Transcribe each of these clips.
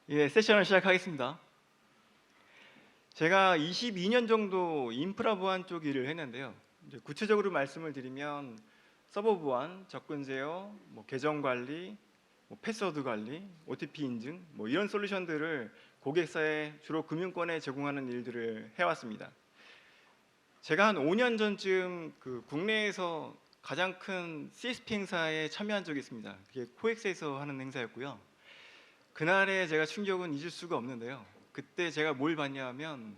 세션을 시작하겠습니다. 제가 22년 정도 인프라 보안 쪽 일을 했는데요. 이제 구체적으로 말씀을 드리면 서버 보안, 접근 제어, 계정 관리, 패스워드 관리, OTP 인증 이런 솔루션들을 고객사에 주로 금융권에 제공하는 일들을 해왔습니다. 제가 한 5년 전쯤 국내에서 가장 큰 CSP 행사에 참여한 적이 있습니다. 그게 코엑스에서 하는 행사였고요. 그날의 제가 충격은 잊을 수가 없는데요. 그때 제가 뭘 봤냐 하면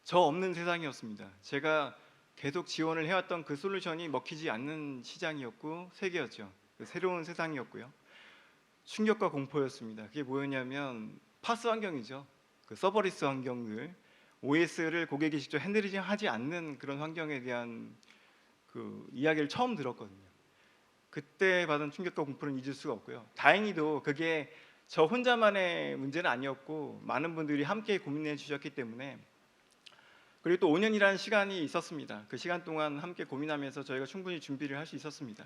저 없는 세상이었습니다. 제가 계속 지원을 해왔던 그 솔루션이 먹히지 않는 시장이었고 세계였죠. 새로운 세상이었고요. 충격과 공포였습니다. 그게 뭐였냐면 파스 환경이죠. 서버리스 환경들, OS를 고객이 직접 핸들링하지 않는 그런 환경에 대한 이야기를 처음 들었거든요. 그때 받은 충격과 공포는 잊을 수가 없고요. 다행히도 그게 저 혼자만의 문제는 아니었고 많은 분들이 함께 고민해 주셨기 때문에, 그리고 또 5년이라는 시간이 있었습니다. 그 시간 동안 함께 고민하면서 저희가 충분히 준비를 할 수 있었습니다.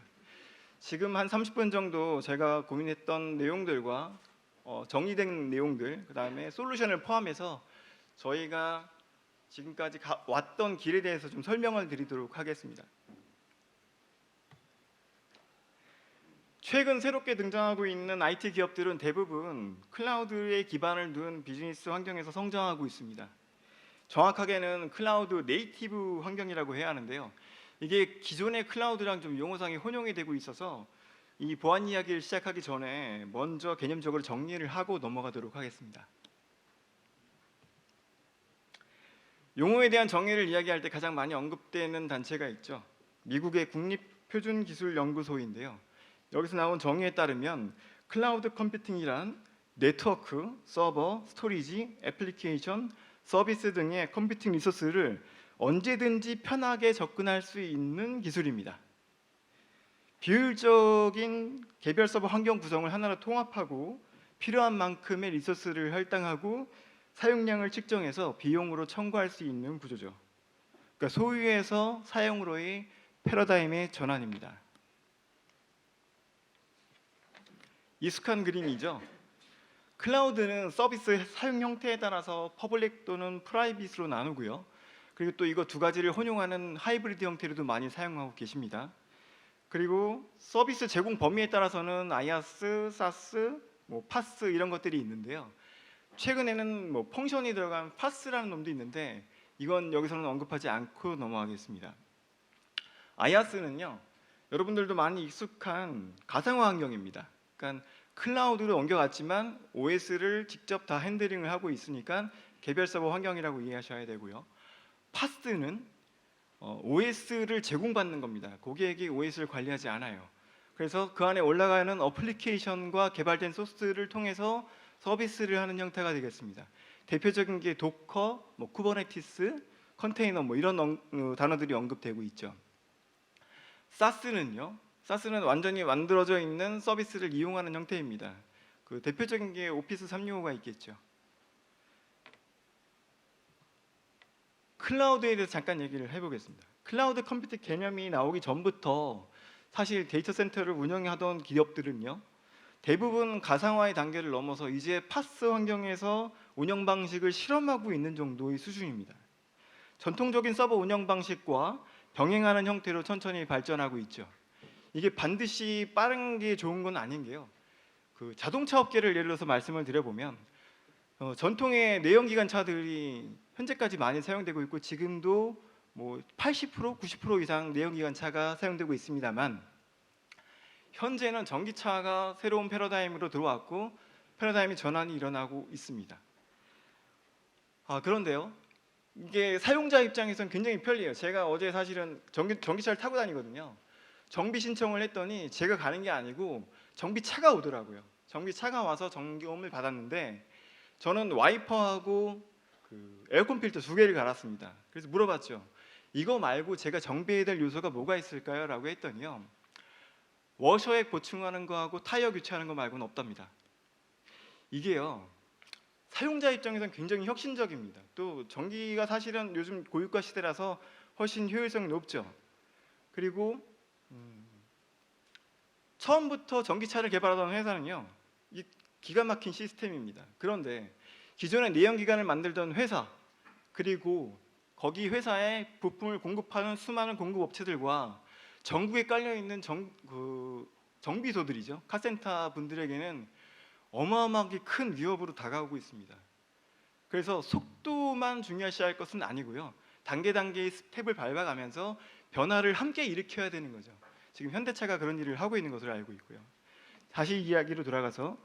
지금 한 30분 정도 제가 고민했던 내용들과 정리된 내용들, 그 다음에 솔루션을 포함해서 저희가 지금까지 왔던 길에 대해서 좀 설명을 드리도록 하겠습니다. 최근 새롭게 등장하고 있는 IT 기업들은 대부분 클라우드에 기반을 둔 비즈니스 환경에서 성장하고 있습니다. 정확하게는 클라우드 네이티브 환경이라고 해야 하는데요. 이게 기존의 클라우드랑 좀 용어상이 혼용이 되고 있어서 이 보안 이야기를 시작하기 전에 먼저 개념적으로 정리를 하고 넘어가도록 하겠습니다. 용어에 대한 정의를 이야기할 때 가장 많이 언급되는 단체가 있죠. 미국의 국립표준기술연구소인데요. 여기서 나온 정의에 따르면 클라우드 컴퓨팅이란 네트워크, 서버, 스토리지, 애플리케이션, 서비스 등의 컴퓨팅 리소스를 언제든지 편하게 접근할 수 있는 기술입니다. 비효율적인 개별 서버 환경 구성을 하나로 통합하고 필요한 만큼의 리소스를 할당하고 사용량을 측정해서 비용으로 청구할 수 있는 구조죠. 그러니까 소유에서 사용으로의 패러다임의 전환입니다. 익숙한 그림이죠. 클라우드는 서비스 사용 형태에 따라서 퍼블릭 또는 프라이빗으로 나누고요. 그리고 또 이거 두 가지를 혼용하는 하이브리드 형태로도 많이 사용하고 계십니다. 그리고 서비스 제공 범위에 따라서는 IaaS, SaaS, 파스 이런 것들이 있는데요. 최근에는 펑션이 들어간 파스라는 놈도 있는데 이건 여기서는 언급하지 않고 넘어가겠습니다. IaaS는요, 여러분들도 많이 익숙한 가상화 환경입니다. 그러니까 클라우드로 옮겨갔지만 OS를 직접 다 핸들링을 하고 있으니까 개별 서버 환경이라고 이해하셔야 되고요. 파스는 OS를 제공받는 겁니다. 고객이 OS를 관리하지 않아요. 그래서 그 안에 올라가는 어플리케이션과 개발된 소스를 통해서 서비스를 하는 형태가 되겠습니다. 대표적인 게 도커, 쿠버네티스, 컨테이너 이런 단어들이 언급되고 있죠. 사스는 완전히 만들어져 있는 서비스를 이용하는 형태입니다. 대표적인 게 오피스 365가 있겠죠. 클라우드에 대해서 잠깐 얘기를 해보겠습니다. 클라우드 컴퓨팅 개념이 나오기 전부터 사실 데이터 센터를 운영하던 기업들은요, 대부분 가상화의 단계를 넘어서 이제 파스 환경에서 운영 방식을 실험하고 있는 정도의 수준입니다. 전통적인 서버 운영 방식과 병행하는 형태로 천천히 발전하고 있죠. 이게 반드시 빠른 게 좋은 건 아닌 게요. 자동차 업계를 예를 들어서 말씀을 드려보면 전통의 내연기관차들이 현재까지 많이 사용되고 있고 지금도 80%, 90% 이상 내연기관차가 사용되고 있습니다만 현재는 전기차가 새로운 패러다임으로 들어왔고 패러다임이 전환이 일어나고 있습니다. 그런데요, 이게 사용자 입장에서는 굉장히 편리해요. 제가 어제 사실은 전기차를 타고 다니거든요. 정비 신청을 했더니 제가 가는 게 아니고 정비차가 오더라고요. 정비차가 와서 점검을 받았는데 저는 와이퍼하고 에어컨 필터 2개를 갈았습니다. 그래서 물어봤죠. 이거 말고 제가 정비해야 될 요소가 뭐가 있을까요? 라고 했더니요, 워셔액 보충하는 거하고 타이어 교체하는 거 말고는 없답니다. 이게요, 사용자 입장에서는 굉장히 혁신적입니다. 또 전기가 사실은 요즘 고유가 시대라서 훨씬 효율성이 높죠. 그리고 처음부터 전기차를 개발하던 회사는요, 이 기가 막힌 시스템입니다. 그런데 기존에 내연기관을 만들던 회사, 그리고 거기 회사에 부품을 공급하는 수많은 공급업체들과 전국에 깔려있는 정비소들이죠. 카센터 분들에게는 어마어마하게 큰 위협으로 다가오고 있습니다. 그래서 속도만 중요시할 것은 아니고요. 단계의 스텝을 밟아가면서 변화를 함께 일으켜야 되는 거죠. 지금 현대차가 그런 일을 하고 있는 것으로 알고 있고요. 다시 이야기로 돌아가서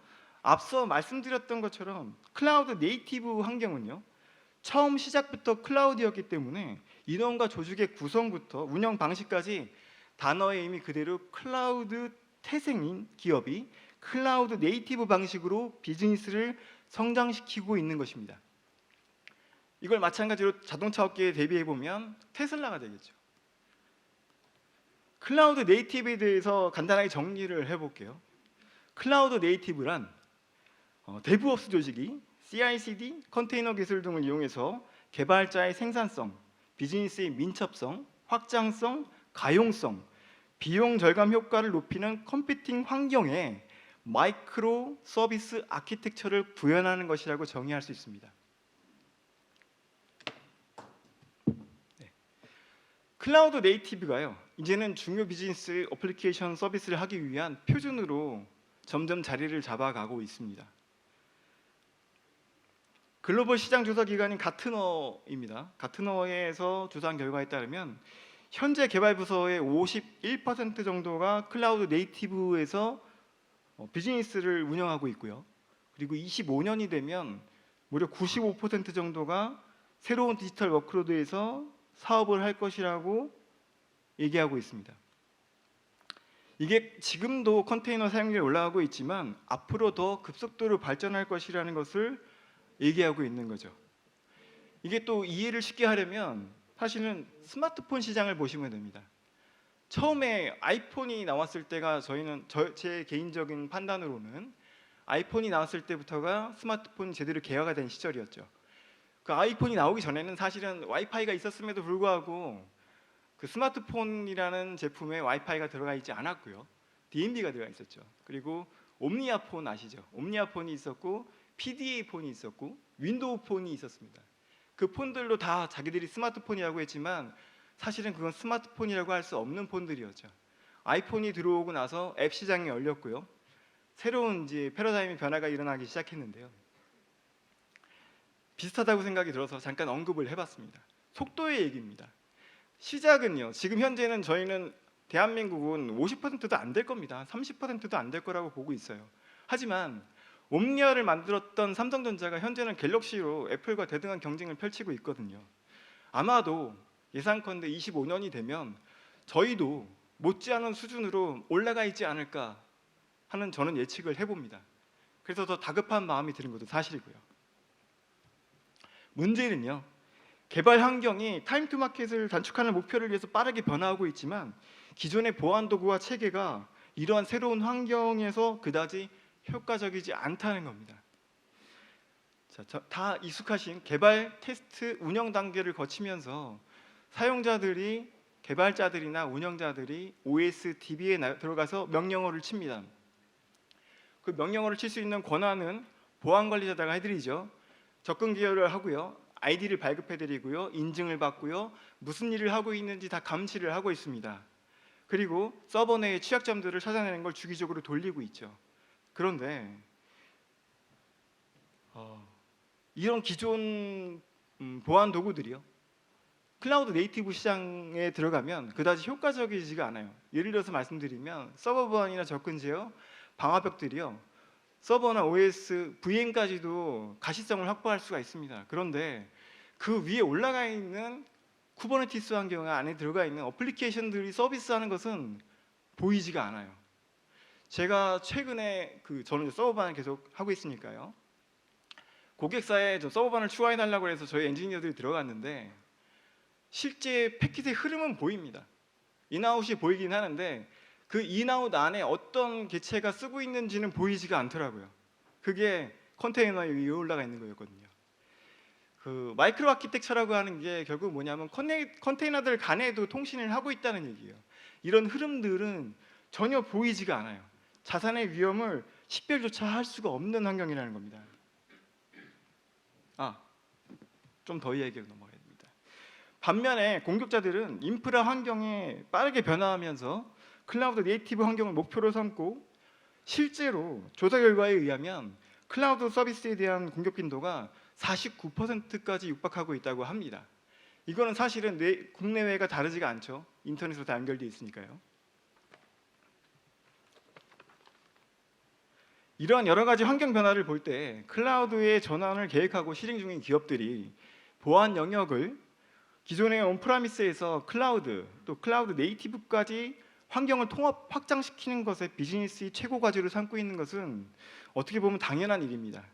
앞서 말씀드렸던 것처럼 클라우드 네이티브 환경은요, 처음 시작부터 클라우드였기 때문에 인원과 조직의 구성부터 운영 방식까지 단어의 의미 그대로 클라우드 태생인 기업이 클라우드 네이티브 방식으로 비즈니스를 성장시키고 있는 것입니다. 이걸 마찬가지로 자동차 업계에 대비해 보면 테슬라가 되겠죠. 클라우드 네이티브에 대해서 간단하게 정리를 해볼게요. 클라우드 네이티브란 데브옵스 조직이 CI/CD, 컨테이너 기술 등을 이용해서 개발자의 생산성, 비즈니스의 민첩성, 확장성, 가용성, 비용 절감 효과를 높이는 컴퓨팅 환경에 마이크로 서비스 아키텍처를 구현하는 것이라고 정의할 수 있습니다. 클라우드 네이티브가요, 이제는 중요 비즈니스 어플리케이션 서비스를 하기 위한 표준으로 점점 자리를 잡아가고 있습니다. 글로벌 시장 조사 기관인 가트너입니다. 가트너에서 조사한 결과에 따르면 현재 개발 부서의 51% 정도가 클라우드 네이티브에서 비즈니스를 운영하고 있고요. 그리고 25년이 되면 무려 95% 정도가 새로운 디지털 워크로드에서 사업을 할 것이라고 얘기하고 있습니다. 이게 지금도 컨테이너 사용률이 올라가고 있지만 앞으로 더 급속도로 발전할 것이라는 것을 얘기하고 있는 거죠. 이게 또 이해를 쉽게 하려면 사실은 스마트폰 시장을 보시면 됩니다. 처음에 아이폰이 나왔을 때가 제 개인적인 판단으로는 아이폰이 나왔을 때부터가 스마트폰이 제대로 개화가 된 시절이었죠. 그 아이폰이 나오기 전에는 사실은 와이파이가 있었음에도 불구하고 그 스마트폰이라는 제품에 와이파이가 들어가 있지 않았고요. DMB가 들어가 있었죠. 그리고 옴니아폰 아시죠? 옴니아폰이 있었고 PDA 폰이 있었고 윈도우 폰이 있었습니다. 그 폰들로 다 자기들이 스마트폰이라고 했지만 사실은 그건 스마트폰이라고 할 수 없는 폰들이었죠. 아이폰이 들어오고 나서 앱 시장이 열렸고요. 새로운 이제 패러다임의 변화가 일어나기 시작했는데요. 비슷하다고 생각이 들어서 잠깐 언급을 해봤습니다. 속도의 얘기입니다. 시작은요, 지금 현재는 저희는 대한민국은 50%도 안 될 겁니다. 30%도 안 될 거라고 보고 있어요. 하지만 옴니아를 만들었던 삼성전자가 현재는 갤럭시로 애플과 대등한 경쟁을 펼치고 있거든요. 아마도 예상컨대 25년이 되면 저희도 못지않은 수준으로 올라가 있지 않을까 하는 저는 예측을 해봅니다. 그래서 더 다급한 마음이 드는 것도 사실이고요. 문제는요, 개발 환경이 타임 투 마켓을 단축하는 목표를 위해서 빠르게 변화하고 있지만 기존의 보안 도구와 체계가 이러한 새로운 환경에서 그다지 효과적이지 않다는 겁니다. 자, 다 익숙하신 개발, 테스트, 운영 단계를 거치면서 사용자들이, 개발자들이나 운영자들이 OS DB에 들어가서 명령어를 칩니다. 그 명령어를 칠 수 있는 권한은 보안 관리자가 해드리죠. 접근 기여를 하고요, 아이디를 발급해드리고요, 인증을 받고요, 무슨 일을 하고 있는지 다 감시를 하고 있습니다. 그리고 서버 내의 취약점들을 찾아내는 걸 주기적으로 돌리고 있죠. 그런데 이런 기존 보안 도구들이요, 클라우드 네이티브 시장에 들어가면 그다지 효과적이지가 않아요. 예를 들어서 말씀드리면 서버 보안이나 접근 제어, 방화벽들이요, 서버나 OS, VM까지도 가시성을 확보할 수가 있습니다. 그런데 그 위에 올라가 있는 쿠버네티스 환경 안에 들어가 있는 어플리케이션들이 서비스하는 것은 보이지가 않아요. 제가 최근에 저는 서버반을 계속 하고 있으니까요, 고객사에 서버반을 추가해달라고 해서 저희 엔지니어들이 들어갔는데 실제 패킷의 흐름은 보입니다. 인아웃이 보이긴 하는데 그 인아웃 안에 어떤 개체가 쓰고 있는지는 보이지가 않더라고요. 그게 컨테이너 위에 올라가 있는 거였거든요. 그 마이크로 아키텍처라고 하는 게 결국 뭐냐면 컨테이너들 간에도 통신을 하고 있다는 얘기예요. 이런 흐름들은 전혀 보이지가 않아요. 자산의 위험을 식별조차 할 수가 없는 환경이라는 겁니다. 좀 더 이야기로 넘어가야 됩니다. 반면에 공격자들은 인프라 환경에 빠르게 변화하면서 클라우드 네이티브 환경을 목표로 삼고 실제로 조사 결과에 의하면 클라우드 서비스에 대한 공격 빈도가 49%까지 육박하고 있다고 합니다. 이거는 사실은 국내외가 다르지가 않죠. 인터넷으로 다 연결되어 있으니까요. 이러한 여러 가지 환경 변화를 볼 때 클라우드의 전환을 계획하고 실행 중인 기업들이 보안 영역을 기존의 온프라미스에서 클라우드 또 클라우드 네이티브까지 환경을 통합 확장시키는 것에 비즈니스의 최고 과제로 삼고 있는 것은 어떻게 보면 당연한 일입니다.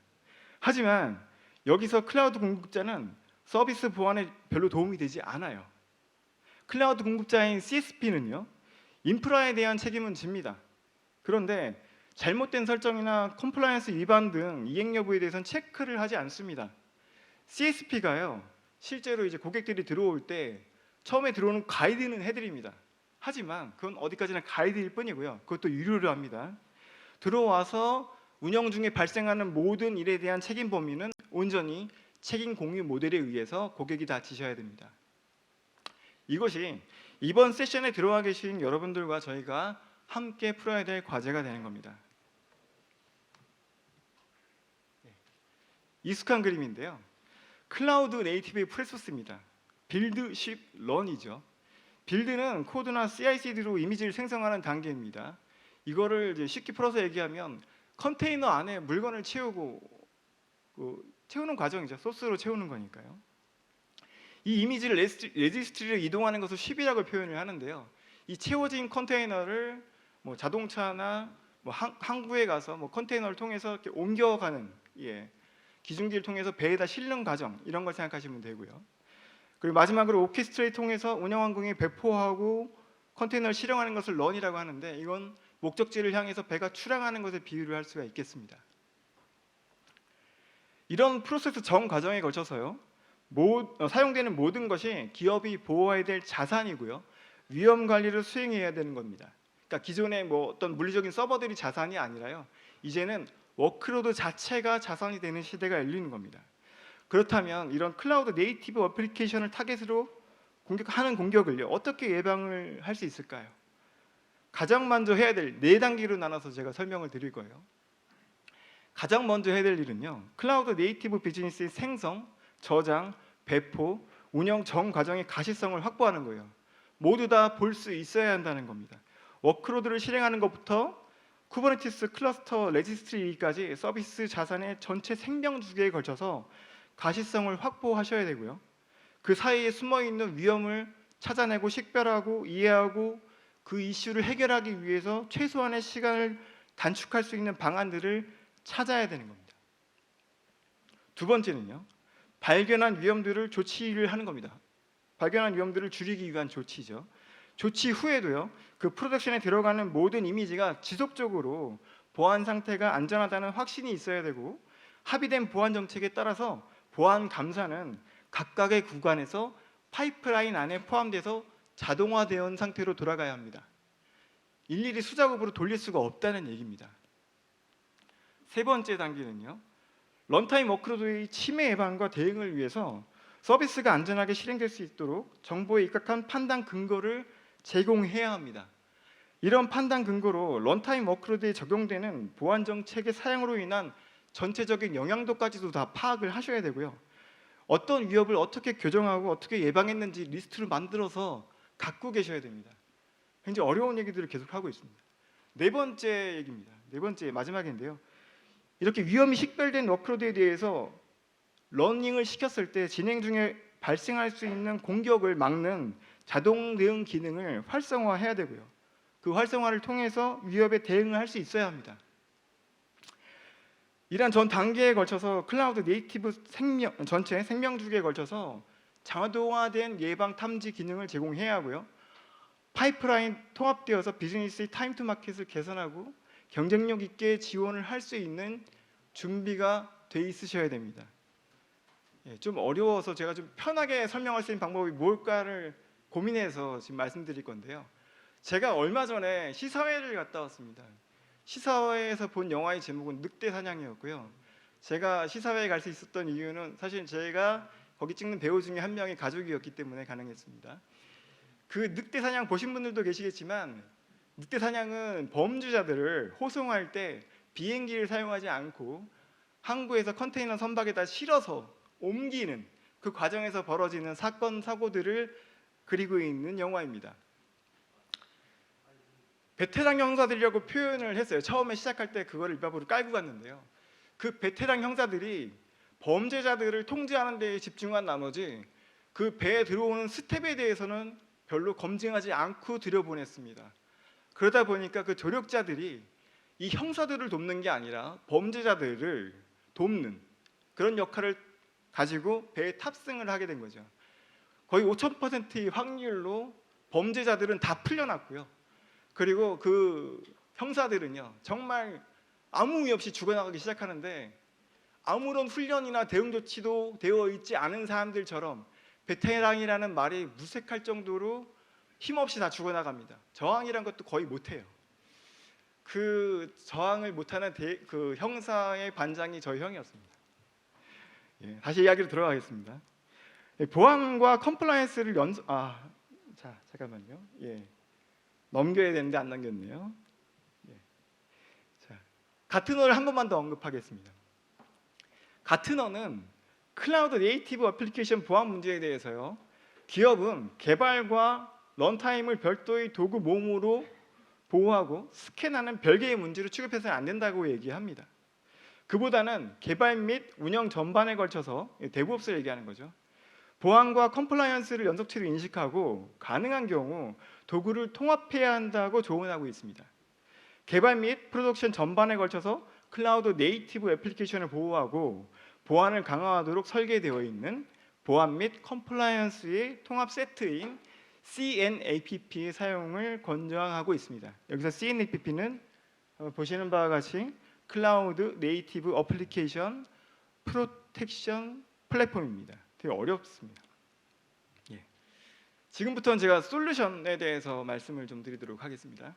하지만 여기서 클라우드 공급자는 서비스 보안에 별로 도움이 되지 않아요. 클라우드 공급자인 CSP는요, 인프라에 대한 책임은 집니다. 그런데 잘못된 설정이나 컴플라이언스 위반 등 이행 여부에 대해서는 체크를 하지 않습니다. CSP가요, 실제로 이제 고객들이 들어올 때 처음에 들어오는 가이드는 해드립니다. 하지만 그건 어디까지나 가이드일 뿐이고요. 그것도 유료로 합니다. 들어와서 운영 중에 발생하는 모든 일에 대한 책임 범위는 온전히 책임 공유 모델에 의해서 고객이 다 지셔야 됩니다. 이것이 이번 세션에 들어와 계신 여러분들과 저희가 함께 풀어야 될 과제가 되는 겁니다. 익숙한 그림인데요. 클라우드 네이티브의 프로세스입니다. 빌드, 쉽, 런이죠. 빌드는 코드나 CI/CD로 이미지를 생성하는 단계입니다. 이거를 이제 쉽게 풀어서 얘기하면 컨테이너 안에 물건을 채우고 채우는 과정이죠. 소스로 채우는 거니까요. 이 이미지를 레지스트리를 이동하는 것을 쉽이라고 표현을 하는데요. 이 채워진 컨테이너를 뭐 자동차나 뭐 항구에 가서 뭐 컨테이너를 통해서 이렇게 옮겨가는 기중기를 통해서 배에다 실는 과정 이런 걸 생각하시면 되고요. 그리고 마지막으로 오케스트레이 통해서 운영항공에 배포하고 컨테이너를 실행하는 것을 런이라고 하는데 이건 목적지를 향해서 배가 출항하는 것에 비유를 할 수가 있겠습니다. 이런 프로세스 전 과정에 걸쳐서요. 사용되는 모든 것이 기업이 보호해야 될 자산이고요. 위험 관리를 수행해야 되는 겁니다. 그러니까 기존의 뭐 어떤 물리적인 서버들이 자산이 아니라요. 이제는 워크로드 자체가 자산이 되는 시대가 열리는 겁니다. 그렇다면 이런 클라우드 네이티브 어플리케이션을 타겟으로 하는 공격을요. 어떻게 예방을 할 수 있을까요? 가장 먼저 해야 될 4단계로 나눠서 제가 설명을 드릴 거예요. 가장 먼저 해야 될 일은요. 클라우드 네이티브 비즈니스의 생성, 저장, 배포, 운영 전 과정의 가시성을 확보하는 거예요. 모두 다 볼 수 있어야 한다는 겁니다. 워크로드를 실행하는 것부터 쿠버네티스 클러스터 레지스트리까지 서비스 자산의 전체 생명 주기에 걸쳐서 가시성을 확보하셔야 되고요. 그 사이에 숨어있는 위험을 찾아내고 식별하고 이해하고 그 이슈를 해결하기 위해서 최소한의 시간을 단축할 수 있는 방안들을 찾아야 되는 겁니다. 두 번째는요. 발견한 위험들을 조치를 하는 겁니다. 발견한 위험들을 줄이기 위한 조치죠. 조치 후에도요. 그 프로덕션에 들어가는 모든 이미지가 지속적으로 보안 상태가 안전하다는 확신이 있어야 되고 합의된 보안 정책에 따라서 보안 감사는 각각의 구간에서 파이프라인 안에 포함돼서 자동화되어 온 상태로 돌아가야 합니다. 일일이 수작업으로 돌릴 수가 없다는 얘기입니다. 세 번째 단계는요. 런타임 워크로드의 침해 예방과 대응을 위해서 서비스가 안전하게 실행될 수 있도록 정보에 입각한 판단 근거를 제공해야 합니다. 이런 판단 근거로 런타임 워크로드에 적용되는 보안 정책의 사용으로 인한 전체적인 영향도까지도 다 파악을 하셔야 되고요. 어떤 위협을 어떻게 교정하고 어떻게 예방했는지 리스트를 만들어서 갖고 계셔야 됩니다. 굉장히 어려운 얘기들을 계속 하고 있습니다. 네 번째 얘기입니다. 네 번째 마지막인데요. 이렇게 위험이 식별된 워크로드에 대해서 러닝을 시켰을 때 진행 중에 발생할 수 있는 공격을 막는 자동 대응 기능을 활성화해야 되고요. 그 활성화를 통해서 위협에 대응을 할 수 있어야 합니다. 이러한 전 단계에 걸쳐서 클라우드 네이티브 전체 생명 주기에 걸쳐서 자동화된 예방 탐지 기능을 제공해야 하고요. 파이프라인 통합되어서 비즈니스의 타임 투 마켓을 개선하고 경쟁력 있게 지원을 할 수 있는 준비가 돼 있으셔야 됩니다. 좀 어려워서 제가 좀 편하게 설명할 수 있는 방법이 뭘까를 고민해서 지금 말씀드릴 건데요. 제가 얼마 전에 시사회를 갔다 왔습니다. 시사회에서 본 영화의 제목은 늑대 사냥이었고요. 제가 시사회에 갈 수 있었던 이유는 사실 제가 거기 찍는 배우 중에 한 명이 가족이었기 때문에 가능했습니다. 그 늑대 사냥 보신 분들도 계시겠지만 늑대 사냥은 범죄자들을 호송할 때 비행기를 사용하지 않고 항구에서 컨테이너 선박에다 실어서 옮기는 그 과정에서 벌어지는 사건 사고들을 그리고 있는 영화입니다. 베테랑 형사들이라고 표현을 했어요. 처음에 시작할 때 그거를 입 앞으로 깔고 갔는데요. 그 베테랑 형사들이 범죄자들을 통제하는 데 집중한 나머지 그 배에 들어오는 스텝에 대해서는 별로 검증하지 않고 들여보냈습니다. 그러다 보니까 그 조력자들이 이 형사들을 돕는 게 아니라 범죄자들을 돕는 그런 역할을 가지고 배에 탑승을 하게 된 거죠. 거의 5000%의 확률로 범죄자들은 다 풀려났고요. 그리고 그 형사들은요 정말 아무 의미 없이 죽어나가기 시작하는데 아무런 훈련이나 대응 조치도 되어 있지 않은 사람들처럼 베테랑이라는 말이 무색할 정도로 힘없이 다 죽어나갑니다. 저항이란 것도 거의 못해요. 그 저항을 못하는 그 형사의 반장이 저희 형이었습니다. 예, 다시 이야기로 들어가겠습니다. 보안과 컴플라이언스를 자 잠깐만요. 예, 넘겨야 되는데 안 넘겼네요. 예. 자, 가트너를 한 번만 더 언급하겠습니다. 가트너는 클라우드 네이티브 어플리케이션 보안 문제에 대해서요. 기업은 개발과 런타임을 별도의 도구 모음으로 보호하고 스캔하는 별개의 문제로 취급해서는 안 된다고 얘기합니다. 그보다는 개발 및 운영 전반에 걸쳐서 데브옵스를 얘기하는 거죠. 보안과 컴플라이언스를 연속체로 인식하고 가능한 경우 도구를 통합해야 한다고 조언하고 있습니다. 개발 및 프로덕션 전반에 걸쳐서 클라우드 네이티브 애플리케이션을 보호하고 보안을 강화하도록 설계되어 있는 보안 및 컴플라이언스의 통합 세트인 CNAPP의 사용을 권장하고 있습니다. 여기서 CNAPP는 보시는 바와 같이 클라우드 네이티브 어플리케이션 프로텍션 플랫폼입니다. 되게 어렵습니다. 예. 지금부터는 제가 솔루션에 대해서 말씀을 좀 드리도록 하겠습니다.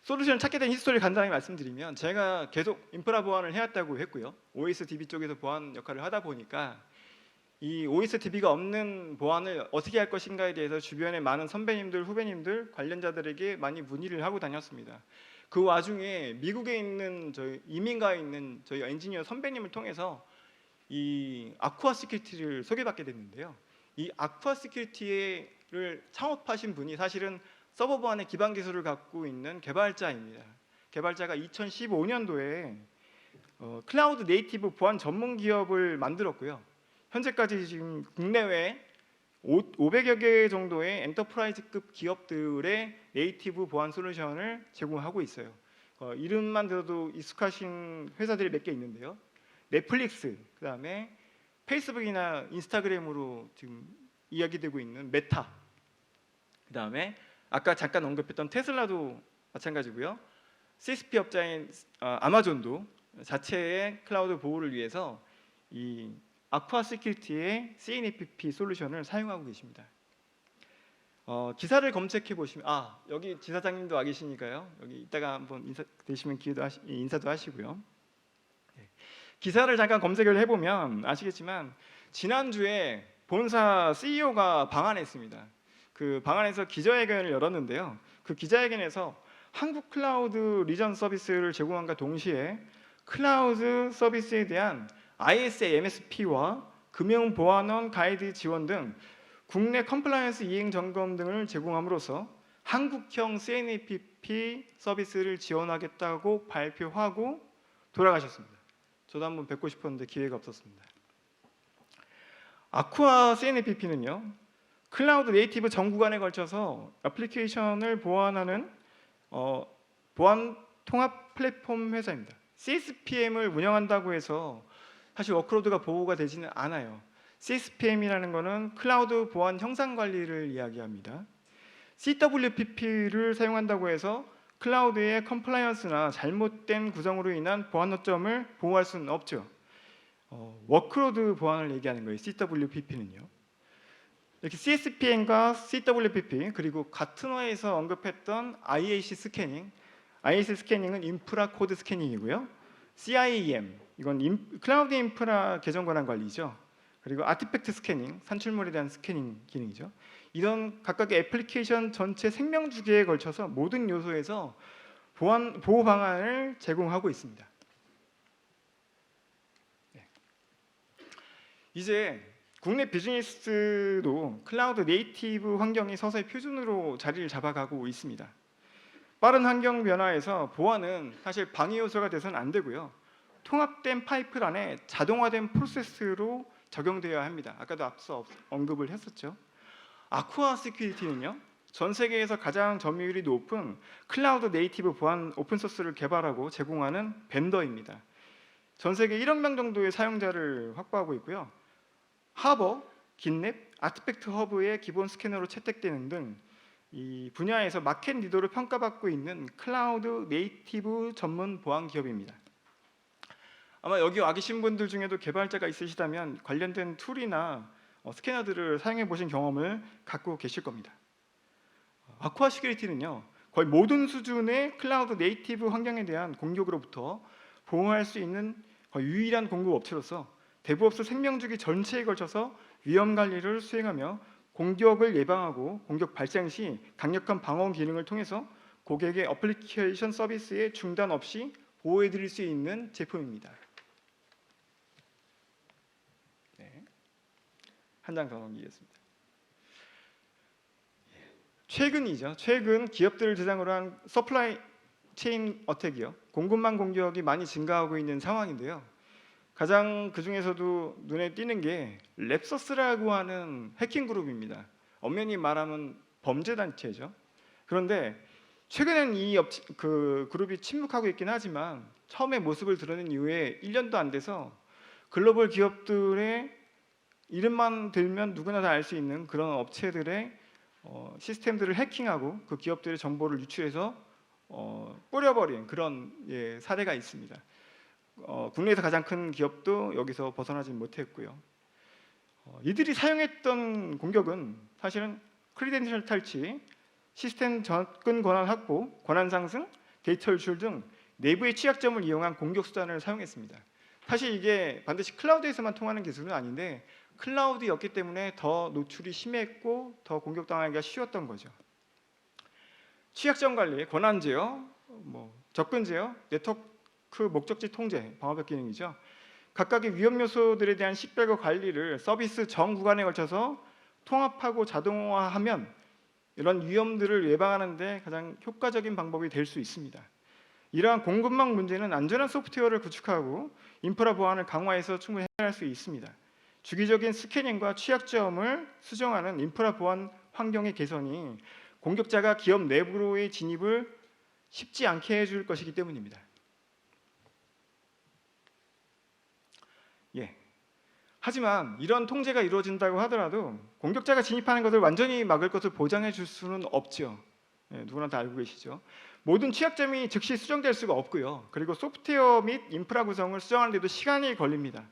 솔루션을 찾게 된 히스토리를 간단히 말씀드리면 제가 계속 인프라 보안을 해왔다고 했고요. OSDB 쪽에서 보안 역할을 하다 보니까 이 OSDB가 없는 보안을 어떻게 할 것인가에 대해서 주변의 많은 선배님들, 후배님들, 관련자들에게 많이 문의를 하고 다녔습니다. 그 와중에 미국에 있는 저희 이민가에 있는 저희 엔지니어 선배님을 통해서 이 아쿠아 시큐리티를 소개받게 됐는데요. 이 아쿠아 시큐리티를 창업하신 분이 사실은 서버 보안의 기반 기술을 갖고 있는 개발자입니다. 개발자가 2015년도에 클라우드 네이티브 보안 전문 기업을 만들었고요. 현재까지 지금 국내외 500여 개 정도의 엔터프라이즈급 기업들의 네이티브 보안 솔루션을 제공하고 있어요. 이름만 들어도 익숙하신 회사들이 몇 개 있는데요. 넷플릭스, 그다음에 페이스북이나 인스타그램으로 지금 이야기되고 있는 메타, 그다음에 아까 잠깐 언급했던 테슬라도 마찬가지고요. CSP 업자인 아마존도 자체의 클라우드 보호를 위해서 이 아쿠아 시큐리티의 CNAPP 솔루션을 사용하고 계십니다. 기사를 검색해 보시면 여기 지사장님도 와 계시니까요. 여기 이따가 한번 되시면 인사도 하시고요. 네. 기사를 잠깐 검색을 해보면 아시겠지만 지난주에 본사 CEO가 방한했습니다. 그 방안에서 기자회견을 열었는데요. 그 기자회견에서 한국 클라우드 리전 서비스를 제공함과 동시에 클라우드 서비스에 대한 ISA MSP와 금융보안원 가이드 지원 등 국내 컴플라이언스 이행 점검 등을 제공함으로써 한국형 CNAPP 서비스를 지원하겠다고 발표하고 돌아가셨습니다. 저도 한번 뵙고 싶었는데 기회가 없었습니다. 아쿠아 CNAPP는요. 클라우드 네이티브 전 구간에 걸쳐서 애플리케이션을 보안하는 보안 통합 플랫폼 회사입니다. CSPM을 운영한다고 해서 사실 워크로드가 보호가 되지는 않아요. CSPM이라는 것은 클라우드 보안 형상 관리를 이야기합니다. CWPP를 사용한다고 해서 클라우드의 컴플라이언스나 잘못된 구성으로 인한 보안 허점을 보호할 수는 없죠. 워크로드 보안을 얘기하는 거예요. CWPP는요. 이렇게 CSPM과 CWPP 그리고 가트너에서 언급했던 IAC 스캐닝, IAC 스캐닝은 인프라 코드 스캐닝이고요. CIEM 이건 클라우드 인프라 계정 권한 관리죠. 그리고 아티팩트 스캐닝, 산출물에 대한 스캐닝 기능이죠. 이런 각각의 애플리케이션 전체 생명 주기에 걸쳐서 모든 요소에서 보호 방안을 제공하고 있습니다. 네. 이제 국내 비즈니스도 클라우드 네이티브 환경이 서서히 표준으로 자리를 잡아가고 있습니다. 빠른 환경 변화에서 보안은 사실 방해 요소가 돼서는 안 되고요. 통합된 파이프란에 자동화된 프로세스로 적용되어야 합니다. 아까도 앞서 언급을 했었죠. 아쿠아 시큐리티는요, 전 세계에서 가장 점유율이 높은 클라우드 네이티브 보안 오픈소스를 개발하고 제공하는 벤더입니다. 전 세계 1억 명 정도의 사용자를 확보하고 있고요. 하버, 긴랩, 아티팩트 허브의 기본 스캐너로 채택되는 등 이 분야에서 마켓 리더로 평가받고 있는 클라우드 네이티브 전문 보안 기업입니다. 아마 여기 와 계신 분들 중에도 개발자가 있으시다면 관련된 툴이나 스캐너들을 사용해 보신 경험을 갖고 계실 겁니다. 아쿠아 시큐리티는요, 거의 모든 수준의 클라우드 네이티브 환경에 대한 공격으로부터 보호할 수 있는 거의 유일한 공급 업체로서 대부업소 생명주기 전체에 걸쳐서 위험 관리를 수행하며 공격을 예방하고 공격 발생 시 강력한 방어 기능을 통해서 고객의 애플리케이션 서비스에 중단 없이 보호해 드릴 수 있는 제품입니다. 네. 한 장 더 넘기겠습니다. 최근 기업들을 대상으로 한 서플라이 체인 어택이요, 공급망 공격이 많이 증가하고 있는 상황인데요. 가장 그 중에서도 눈에 띄는 게 랩서스라고 하는 해킹 그룹입니다. 엄연히 말하면 범죄 단체죠. 그런데 최근엔 이 그룹이 침묵하고 있긴 하지만 처음에 모습을 드러낸 이후에 1년도 안 돼서 글로벌 기업들의 이름만 들면 누구나 다 알 수 있는 그런 업체들의 시스템들을 해킹하고 그 기업들의 정보를 유출해서 뿌려버린 그런 사례가 있습니다. 국내에서 가장 큰 기업도 여기서 벗어나지 못했고요. 이들이 사용했던 공격은 사실은 크리덴셜 탈취, 시스템 접근 권한 확보, 권한 상승, 데이터 유출 등 내부의 취약점을 이용한 공격 수단을 사용했습니다. 사실 이게 반드시 클라우드에서만 통하는 기술은 아닌데 클라우드였기 때문에 더 노출이 심했고 더 공격당하기가 쉬웠던 거죠. 취약점 관리, 권한 제어, 접근 제어, 네트워크 목적지 통제, 방어벽 기능이죠. 각각의 위험 요소들에 대한 식별과 관리를 서비스 전 구간에 걸쳐서 통합하고 자동화하면 이런 위험들을 예방하는 데 가장 효과적인 방법이 될 수 있습니다. 이러한 공급망 문제는 안전한 소프트웨어를 구축하고 인프라 보안을 강화해서 충분히 해결할 수 있습니다. 주기적인 스캐닝과 취약점을 수정하는 인프라 보안 환경의 개선이 공격자가 기업 내부로의 진입을 쉽지 않게 해줄 것이기 때문입니다. 하지만 이런 통제가 이루어진다고 하더라도 공격자가 진입하는 것을 완전히 막을 것을 보장해 줄 수는 없죠. 누구나 다 알고 계시죠. 모든 취약점이 즉시 수정될 수가 없고요. 그리고 소프트웨어 및 인프라 구성을 수정하는 데도 시간이 걸립니다.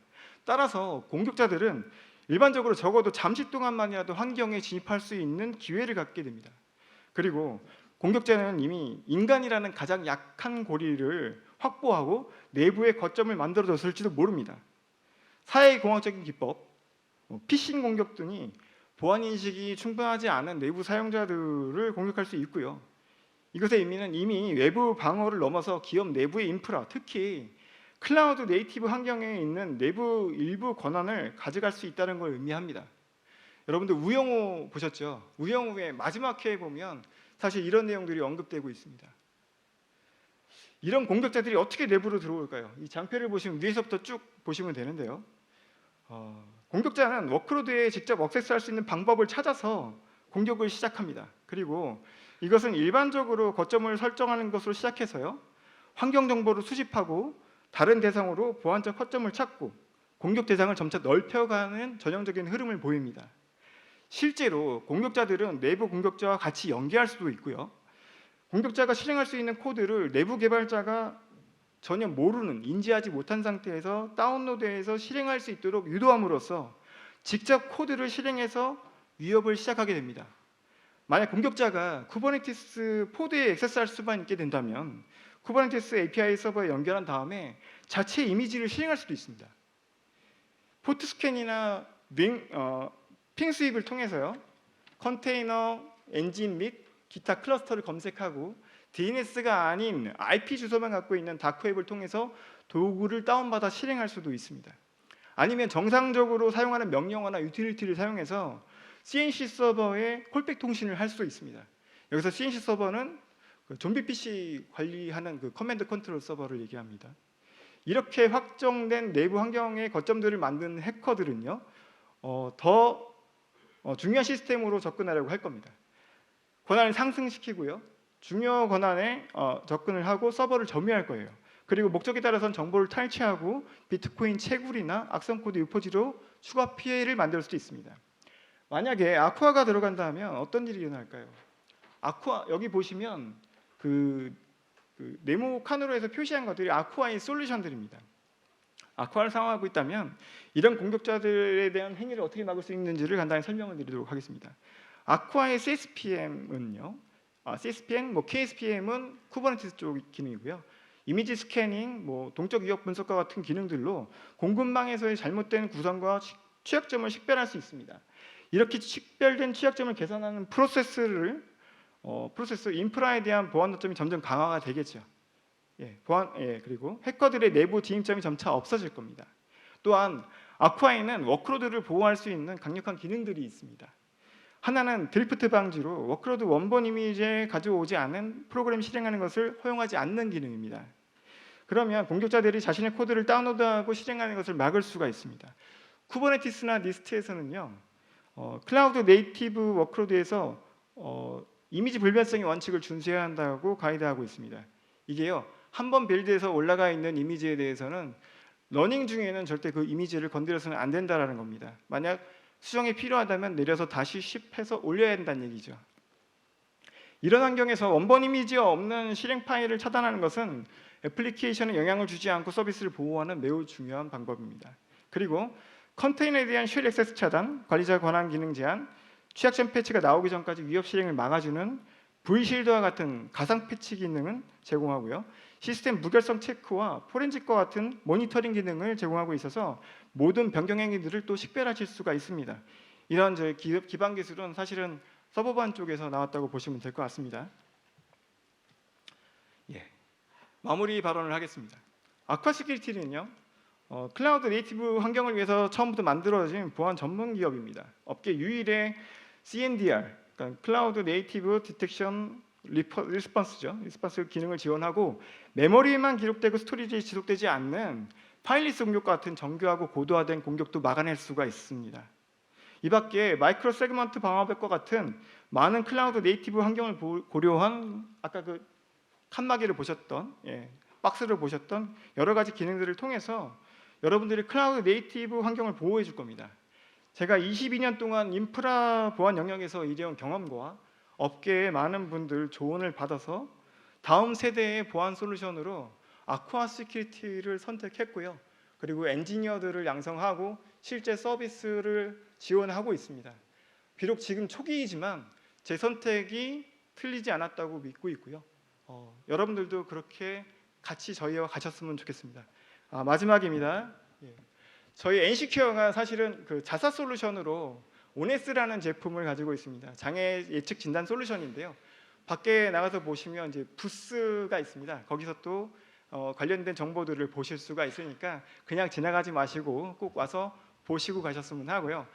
따라서 공격자들은 일반적으로 적어도 잠시 동안만이라도 환경에 진입할 수 있는 기회를 갖게 됩니다. 그리고 공격자는 이미 인간이라는 가장 약한 고리를 확보하고 내부의 거점을 만들어줬을지도 모릅니다. 사회공학적인 기법, 피싱 공격 등이 보안 인식이 충분하지 않은 내부 사용자들을 공격할 수 있고요. 이것의 의미는 이미 외부 방어를 넘어서 기업 내부의 인프라, 특히 클라우드 네이티브 환경에 있는 내부 일부 권한을 가져갈 수 있다는 걸 의미합니다. 여러분들 우영우 보셨죠? 우영우의 마지막 회에 보면 사실 이런 내용들이 언급되고 있습니다. 이런 공격자들이 어떻게 내부로 들어올까요? 이 장표를 보시면 위에서부터 쭉 보시면 되는데요. 공격자는 워크로드에 직접 액세스할 수 있는 방법을 찾아서 공격을 시작합니다. 그리고 이것은 일반적으로 거점을 설정하는 것으로 시작해서요, 환경 정보를 수집하고 다른 대상으로 보안적 허점을 찾고 공격 대상을 점차 넓혀가는 전형적인 흐름을 보입니다. 실제로 공격자들은 내부 공격자와 같이 연계할 수도 있고요. 공격자가 실행할 수 있는 코드를 내부 개발자가 전혀 모르는, 인지하지 못한 상태에서 다운로드해서 실행할 수 있도록 유도함으로써 직접 코드를 실행해서 위협을 시작하게 됩니다. 만약 공격자가 쿠버네티스 포드에 액세스할 수만 있게 된다면 쿠버네티스 API 서버에 연결한 다음에 자체 이미지를 실행할 수도 있습니다. 포트 스캔이나 핑 스윕을 통해서요, 컨테이너, 엔진 및 기타 클러스터를 검색하고 DNS가 아닌 IP 주소만 갖고 있는 다크웹을 통해서 도구를 다운받아 실행할 수도 있습니다. 아니면 정상적으로 사용하는 명령어나 유틸리티를 사용해서 CNC 서버에 콜백 통신을 할 수도 있습니다. 여기서 CNC 서버는 그 좀비 PC 관리하는 그 커맨드 컨트롤 서버를 얘기합니다. 이렇게 확정된 내부 환경의 거점들을 만든 해커들은요, 더 중요한 시스템으로 접근하려고 할 겁니다. 권한을 상승시키고요, 중요 권한에 접근을 하고 서버를 점유할 거예요. 그리고 목적에 따라서는 정보를 탈취하고 비트코인 채굴이나 악성 코드 유포지로 추가 피해를 만들 수도 있습니다. 만약에 아쿠아가 들어간다면 어떤 일이 일어날까요? 아쿠아, 여기 보시면 그 네모 칸으로 해서 표시한 것들이 아쿠아의 솔루션들입니다. 아쿠아를 사용하고 있다면 이런 공격자들에 대한 행위를 어떻게 막을 수 있는지를 간단히 설명을 드리도록 하겠습니다. 아쿠아의 CSPM은요, CSPM, KSPM은 쿠버네티스 쪽 기능이고요. 이미지 스캐닝, 동적 위협 분석과 같은 기능들로 공급망에서의 잘못된 구성과 취약점을 식별할 수 있습니다. 이렇게 식별된 취약점을 개선하는 프로세스 인프라에 대한 보안 요점이 점점 강화가 되겠죠. 그리고 해커들의 내부 진입점이 점차 없어질 겁니다. 또한 아쿠아에는 워크로드를 보호할 수 있는 강력한 기능들이 있습니다. 하나는 드리프트 방지로 워크로드 원본 이미지에 가져오지 않은 프로그램 실행하는 것을 허용하지 않는 기능입니다. 그러면 공격자들이 자신의 코드를 다운로드하고 실행하는 것을 막을 수가 있습니다. 쿠버네티스나 니스트에서는요, 클라우드 네이티브 워크로드에서 이미지 불변성의 원칙을 준수해야 한다고 가이드하고 있습니다. 이게요, 한번 빌드에서 올라가 있는 이미지에 대해서는 러닝 중에는 절대 그 이미지를 건드려서는 안 된다는 겁니다. 만약 수정이 필요하다면 내려서 다시 쉽해서 올려야 한다는 얘기죠. 이런 환경에서 원본 이미지가 없는 실행 파일을 차단하는 것은 애플리케이션에 영향을 주지 않고 서비스를 보호하는 매우 중요한 방법입니다. 그리고 컨테이너에 대한 쉘 액세스 차단, 관리자 권한 기능 제한, 취약점 패치가 나오기 전까지 위협 실행을 막아주는 V실드와 같은 가상 패치 기능은 제공하고요. 시스템 무결성 체크와 포렌식과 같은 모니터링 기능을 제공하고 있어서 모든 변경 행위들을 또 식별하실 수가 있습니다. 이런 저희 기반 기술은 사실은 서버 보안 쪽에서 나왔다고 보시면 될 것 같습니다. 마무리 발언을 하겠습니다. 아쿠아 시큐리티는요, 클라우드 네이티브 환경을 위해서 처음부터 만들어진 보안 전문 기업입니다. 업계 유일의 CNDR, 그러니까 클라우드 네이티브 디텍션 리스폰스 기능을 지원하고 메모리에만 기록되고 스토리지에 지속되지 않는 파일리스 공격 같은 정교하고 고도화된 공격도 막아낼 수가 있습니다. 이 밖에 마이크로 세그먼트 방어벽과 같은 많은 클라우드 네이티브 환경을 고려한 아까 그 칸막이를 보셨던, 박스를 보셨던 여러 가지 기능들을 통해서 여러분들이 클라우드 네이티브 환경을 보호해 줄 겁니다. 제가 22년 동안 인프라 보안 영역에서 일해온 경험과 업계의 많은 분들 조언을 받아서 다음 세대의 보안 솔루션으로 아쿠아 시큐리티를 선택했고요. 그리고 엔지니어들을 양성하고 실제 서비스를 지원하고 있습니다. 비록 지금 초기이지만 제 선택이 틀리지 않았다고 믿고 있고요. 여러분들도 그렇게 같이 저희와 가셨으면 좋겠습니다. 마지막입니다. 저희 NC큐어가 사실은 그 자사 솔루션으로 오네스라는 제품을 가지고 있습니다. 장애 예측 진단 솔루션인데요. 밖에 나가서 보시면 이제 부스가 있습니다. 거기서 또 관련된 정보들을 보실 수가 있으니까 그냥 지나가지 마시고 꼭 와서 보시고 가셨으면 하고요.